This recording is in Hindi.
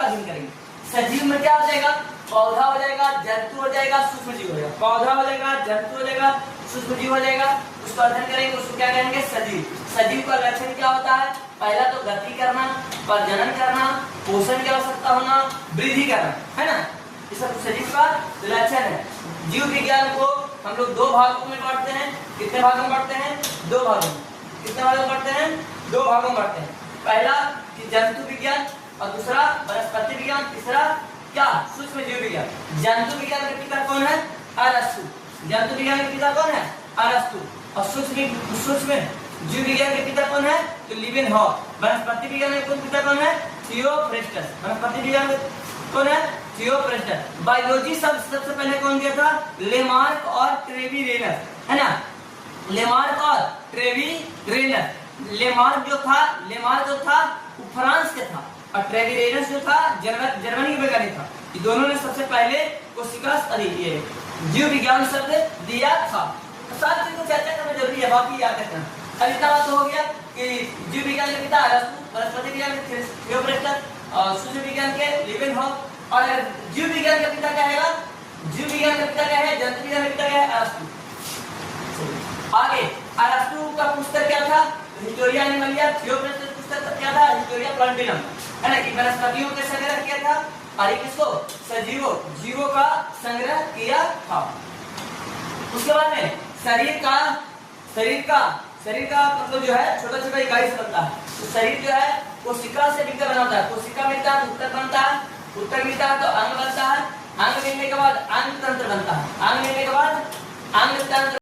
अध्ययन करेंगे। सजीव में क्या हो जाएगा, पौधा हो जाएगा, जंतु हो जाएगा, सूक्ष्म जीव हो जाएगा। पौधा हो जाएगा, जंतु हो जाएगा, सूक्ष्म जीव हो जाएगा, उसको अध्ययन करेंगे, उसको क्या कहेंगे, सजीव। सजीव का लक्षण क्या होता है, पहला तो गति करना, प्रजनन करना, पोषण की आवश्यकता होना, वृद्धि करना, है ना, ये सब सजीव का लक्षण है। जीव विज्ञान को हम लोग दो भागों में बांटते हैं। कितने भागों में बांटते हैं, दो भागों में। कितने भागों में बांटते हैं, दो भागों में बांटते हैं। पहला कि जंतु विज्ञान और दूसरा वनस्पति विज्ञान, तीसरा क्या, सूक्ष्म जीव विज्ञान। जंतु विज्ञान के पिता कौन है, अरस्तु। जंतु विज्ञान के पिता कौन है, अरस्तु। और सूक्ष्म जीव विज्ञान के पिता कौन है, तो लीवेनहॉफ। वनस्पति विज्ञान के पिता कौन है, थियोफ्रेस्टस। वनस्पति विज्ञान कौन है, थियोफ्रेस्टस। बायोलॉजी सबसे पहले कौन दिया था, लेमार्क और ट्रेविरेनस, है ना, लेमार्क और ट्रेविरेनस। लेमार्क जो था वो फ्रांस के था और ट्रेविरेनस जो था जर्मनी के वैज्ञानिक था। ये दोनों ने सबसे पहले कोशिका जीव विज्ञान शब्द दिया था। तो साथ ही चर्चा करना जरूरी है, बाकी याद रखना। अब इतना बात हो गया कि जीव विज्ञान के पिता अरस्तु, वनस्पति विज्ञान के थियोफ्रेस्टस और सूक्ष्म विज्ञान के लीवेनहॉफ। और जीव विज्ञान का पिता क्या है, जीव विज्ञान का पिता क्या है, जंतु विज्ञान का पिता क्या है, अरस्तु। आगे अरस्तु का पुस्तक क्या था, हिस्टोरिया एनिमलिया। थियोफ्रेस्टस पुस्तक क्या था, हिस्टोरिया प्लांटिनम, है ना, कि वनस्पतियों का संग्रह किया था और किसको, जीवों का संग्रह किया था। उसके बाद में शरीर का मतलब जो है छोटा छोटा इकाई से बनता है। तो शरीर जो है कोशिका से मिलकर बना होता है। कोशिका मिलता है तो उत्तक बनता है, उत्तक मिलता है तो अंग बनता है, अंग मिलने के बाद अंग तंत्र बनता है, अंग मिलने के बाद अंग तंत्र